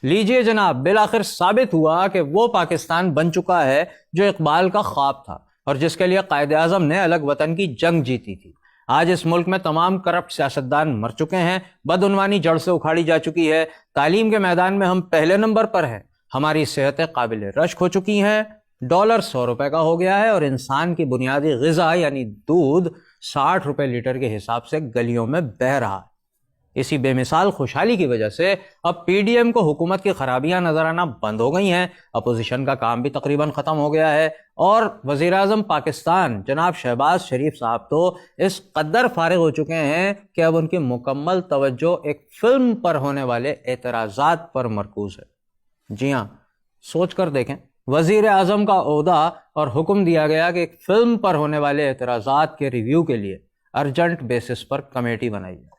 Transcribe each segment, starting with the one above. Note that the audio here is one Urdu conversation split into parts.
لیجئے جناب، بالآخر ثابت ہوا کہ وہ پاکستان بن چکا ہے جو اقبال کا خواب تھا اور جس کے لیے قائد اعظم نے الگ وطن کی جنگ جیتی تھی۔ آج اس ملک میں تمام کرپٹ سیاستدان مر چکے ہیں، بدعنوانی جڑ سے اکھاڑی جا چکی ہے، تعلیم کے میدان میں ہم پہلے نمبر پر ہیں، ہماری صحتیں قابل رشک ہو چکی ہیں، ڈالر 100 روپے کا ہو گیا ہے اور انسان کی بنیادی غذا یعنی دودھ 60 روپے لیٹر کے حساب سے گلیوں میں بہہ رہا ہے۔ اسی بے مثال خوشحالی کی وجہ سے اب پی ڈی ایم کو حکومت کی خرابیاں نظر آنا بند ہو گئی ہیں، اپوزیشن کا کام بھی تقریباً ختم ہو گیا ہے، اور وزیر اعظم پاکستان جناب شہباز شریف صاحب تو اس قدر فارغ ہو چکے ہیں کہ اب ان کی مکمل توجہ ایک فلم پر ہونے والے اعتراضات پر مرکوز ہے۔ جی ہاں، سوچ کر دیکھیں، وزیر اعظم کا عہدہ اور حکم دیا گیا کہ ایک فلم پر ہونے والے اعتراضات کے ریویو کے لیے ارجنٹ بیسس پر کمیٹی بنائی ہے۔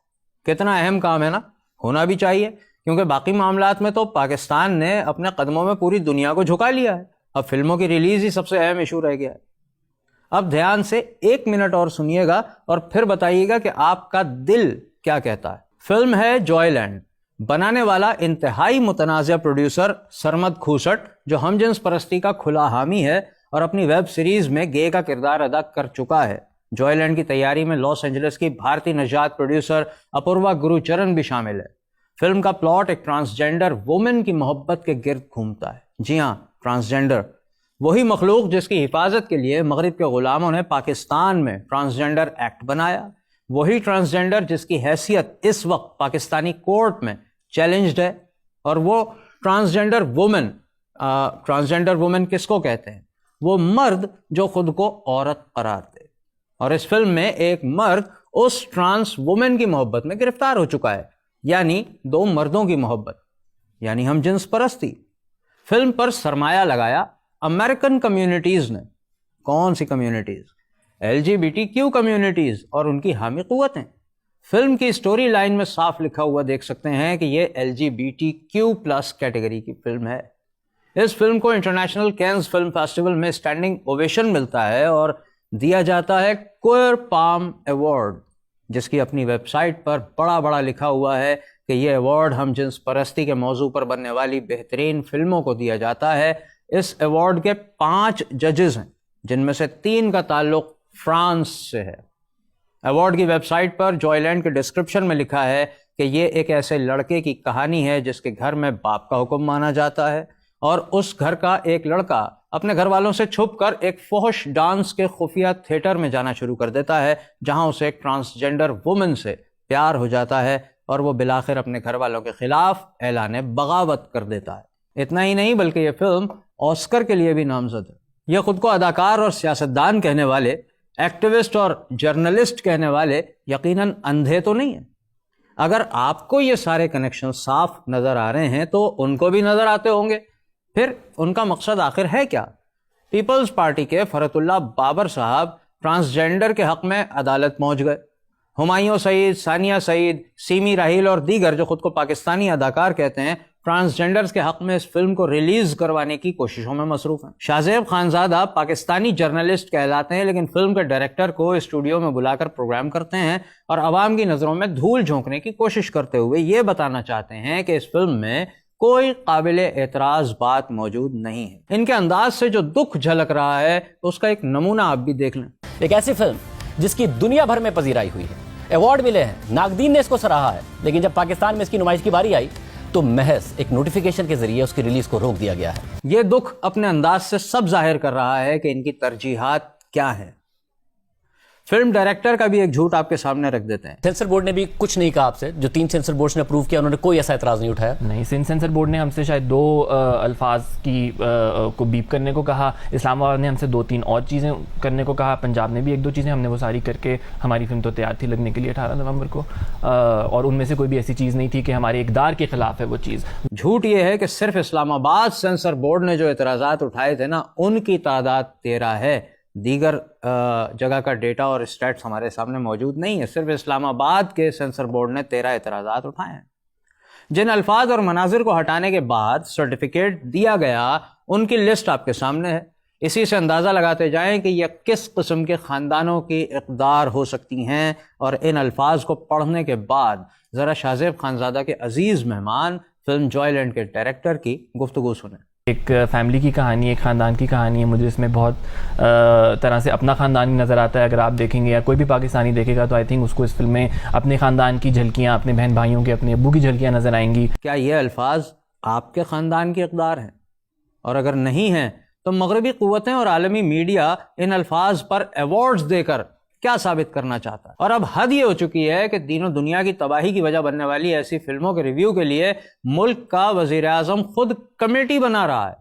کتنا اہم کام ہے نا، ہونا بھی چاہیے، کیونکہ باقی معاملات میں تو پاکستان نے اپنے قدموں میں پوری دنیا کو جھکا لیا ہے، اب فلموں کی ریلیز ہی سب سے اہم ایشو رہ گیا ہے۔ اب دھیان سے 1 منٹ اور سنیے گا اور پھر بتائیے گا کہ آپ کا دل کیا کہتا ہے۔ فلم ہے جوائے لینڈ، بنانے والا انتہائی متنازع پروڈیوسر سرمد کھوسٹ، جو ہم جنس پرستی کا کھلا حامی ہے اور اپنی ویب سیریز میں گے کا کردار ادا کر چکا ہے۔ جوائے لینڈ کی تیاری میں لاس اینجلس کی بھارتی نژاد پروڈیوسر اپوروا گرو چرن بھی شامل ہے۔ فلم کا پلاٹ ایک ٹرانسجینڈر وومن کی محبت کے گرد گھومتا ہے۔ جی ہاں، ٹرانسجینڈر، وہی مخلوق جس کی حفاظت کے لیے مغرب کے غلاموں نے پاکستان میں ٹرانسجینڈر ایکٹ بنایا، وہی ٹرانسجینڈر جس کی حیثیت اس وقت پاکستانی کورٹ میں چیلنجڈ ہے، اور وہ ٹرانسجینڈر وومن کس کو کہتے ہیں؟ وہ مرد جو خود کو عورت قرار دے، اور اس فلم میں ایک مرد اس ٹرانس وومن کی محبت میں گرفتار ہو چکا ہے، یعنی 2 مردوں کی محبت، یعنی ہم جنس پرستی۔ فلم پر سرمایہ لگایا امریکن کمیونٹیز نے۔ کون سی کمیونٹیز؟ LGBTQ کمیونٹیز اور ان کی حامی قوتیں۔ فلم کی سٹوری لائن میں صاف لکھا ہوا دیکھ سکتے ہیں کہ یہ LGBTQ+ کیٹیگری کی فلم ہے۔ اس فلم کو انٹرنیشنل کینز فلم فیسٹیول میں اسٹینڈنگ اوویشن ملتا ہے اور دیا جاتا ہے کوئر پام ایوارڈ، جس کی اپنی ویب سائٹ پر بڑا لکھا ہوا ہے کہ یہ ایوارڈ ہم جنس پرستی کے موضوع پر بننے والی بہترین فلموں کو دیا جاتا ہے۔ اس ایوارڈ کے 5 ججز ہیں، جن میں سے 3 کا تعلق فرانس سے ہے۔ ایوارڈ کی ویب سائٹ پر جوائے لینڈ کے ڈسکرپشن میں لکھا ہے کہ یہ ایک ایسے لڑکے کی کہانی ہے جس کے گھر میں باپ کا حکم مانا جاتا ہے، اور اس گھر کا ایک لڑکا اپنے گھر والوں سے چھپ کر ایک فحش ڈانس کے خفیہ تھیٹر میں جانا شروع کر دیتا ہے، جہاں اسے ایک ٹرانسجینڈر وومن سے پیار ہو جاتا ہے اور وہ بالآخر اپنے گھر والوں کے خلاف اعلان بغاوت کر دیتا ہے۔ اتنا ہی نہیں بلکہ یہ فلم آسکر کے لیے بھی نامزد ہے۔ یہ خود کو اداکار اور سیاستدان کہنے والے، ایکٹیوسٹ اور جرنلسٹ کہنے والے یقیناً اندھے تو نہیں ہیں۔ اگر آپ کو یہ سارے کنیکشن صاف نظر آ رہے ہیں تو ان کو بھی نظر آتے ہوں گے، پھر ان کا مقصد آخر ہے کیا؟ پیپلز پارٹی کے فرحت اللہ بابر صاحب ٹرانسجینڈر کے حق میں عدالت پہنچ گئے۔ ہمایوں سعید، ثانیہ سعید، سیمی راہیل اور دیگر جو خود کو پاکستانی اداکار کہتے ہیں، ٹرانسجینڈرز کے حق میں اس فلم کو ریلیز کروانے کی کوششوں میں مصروف ہیں۔ شاہ زیب خانزادہ پاکستانی جرنلسٹ کہلاتے ہیں، لیکن فلم کے ڈائریکٹر کو اسٹوڈیو میں بلا کر پروگرام کرتے ہیں اور عوام کی نظروں میں دھول جھونکنے کی کوشش کرتے ہوئے یہ بتانا چاہتے ہیں کہ اس فلم میں کوئی قابل اعتراض بات موجود نہیں ہے۔ ان کے انداز سے جو دکھ جھلک رہا ہے اس کا ایک نمونہ آپ بھی دیکھ لیں۔ ایک ایسی فلم جس کی دنیا بھر میں پذیرائی ہوئی ہے، ایوارڈ ملے ہیں، ناقدین نے اس کو سراہا ہے، لیکن جب پاکستان میں اس کی نمائش کی باری آئی تو محض ایک نوٹیفیکیشن کے ذریعے اس کی ریلیز کو روک دیا گیا ہے۔ یہ دکھ اپنے انداز سے سب ظاہر کر رہا ہے کہ ان کی ترجیحات کیا ہیں۔ فلم ڈائریکٹر کا بھی ایک جھوٹ آپ کے سامنے رکھ دیتے ہیں۔ سینسر بورڈ نے بھی کچھ نہیں کہا آپ سے، جو 3 سینسر بورڈز نے اپروو کیا انہوں نے کوئی ایسا اعتراض نہیں اٹھایا؟ نہیں، سینسر بورڈ نے ہم سے شاید 2 الفاظ کی کو بیپ کرنے کو کہا، اسلام آباد نے ہم سے 2-3 اور چیزیں کرنے کو کہا، پنجاب نے بھی 1-2 چیزیں، ہم نے وہ ساری کر کے ہماری فلم تو تیار تھی لگنے کے لیے 18 نومبر کو، اور ان میں سے کوئی بھی ایسی چیز نہیں تھی کہ ہمارے اقدار کے خلاف ہے وہ چیز۔ جھوٹ یہ ہے کہ صرف اسلام آباد سینسر بورڈ نے جو اعتراضات اٹھائے تھے نا، ان کی تعداد 13 ہے۔ دیگر جگہ کا ڈیٹا اور اسٹیٹس ہمارے سامنے موجود نہیں ہے، صرف اسلام آباد کے سینسر بورڈ نے 13 اعتراضات اٹھائے ہیں۔ جن الفاظ اور مناظر کو ہٹانے کے بعد سرٹیفکیٹ دیا گیا ان کی لسٹ آپ کے سامنے ہے۔ اسی سے اندازہ لگاتے جائیں کہ یہ کس قسم کے خاندانوں کی اقدار ہو سکتی ہیں، اور ان الفاظ کو پڑھنے کے بعد ذرا شاہ زیب خانزادہ کے عزیز مہمان فلم جوائے لینڈ کے ڈائریکٹر کی گفتگو سنیں۔ ایک فیملی کی کہانی، ایک خاندان کی کہانی ہے، مجھے اس میں بہت طرح سے اپنا خاندان ہی نظر آتا ہے۔ اگر آپ دیکھیں گے یا کوئی بھی پاکستانی دیکھے گا تو آئی تھنک اس کو اس فلم میں اپنے خاندان کی جھلکیاں، اپنے بہن بھائیوں کے، اپنے ابو کی جھلکیاں نظر آئیں گی۔ کیا یہ الفاظ آپ کے خاندان کی اقدار ہیں؟ اور اگر نہیں ہیں تو مغربی قوتیں اور عالمی میڈیا ان الفاظ پر ایوارڈز دے کر کیا ثابت کرنا چاہتا ہے؟ اور اب حد یہ ہو چکی ہے کہ دین و دنیا کی تباہی کی وجہ بننے والی ایسی فلموں کے ریویو کے لیے ملک کا وزیر اعظم خود کمیٹی بنا رہا ہے۔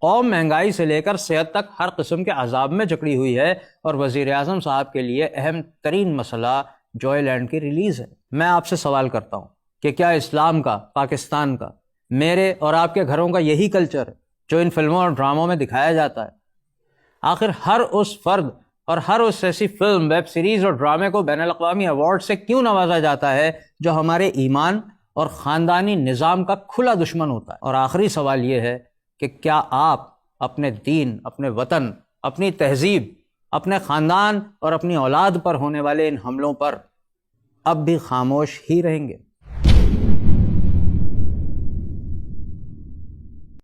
قوم مہنگائی سے لے کر صحت تک ہر قسم کے عذاب میں جکڑی ہوئی ہے، اور وزیر اعظم صاحب کے لیے اہم ترین مسئلہ جوائے لینڈ کی ریلیز ہے۔ میں آپ سے سوال کرتا ہوں کہ کیا اسلام کا، پاکستان کا، میرے اور آپ کے گھروں کا یہی کلچر ہے جو ان فلموں اور ڈراموں میں دکھایا جاتا ہے؟ آخر ہر اس فرد اور ہر اس ایسی فلم، ویب سیریز اور ڈرامے کو بین الاقوامی ایوارڈ سے کیوں نوازا جاتا ہے جو ہمارے ایمان اور خاندانی نظام کا کھلا دشمن ہوتا ہے؟ اور آخری سوال یہ ہے کہ کیا آپ اپنے دین، اپنے وطن، اپنی تہذیب، اپنے خاندان اور اپنی اولاد پر ہونے والے ان حملوں پر اب بھی خاموش ہی رہیں گے؟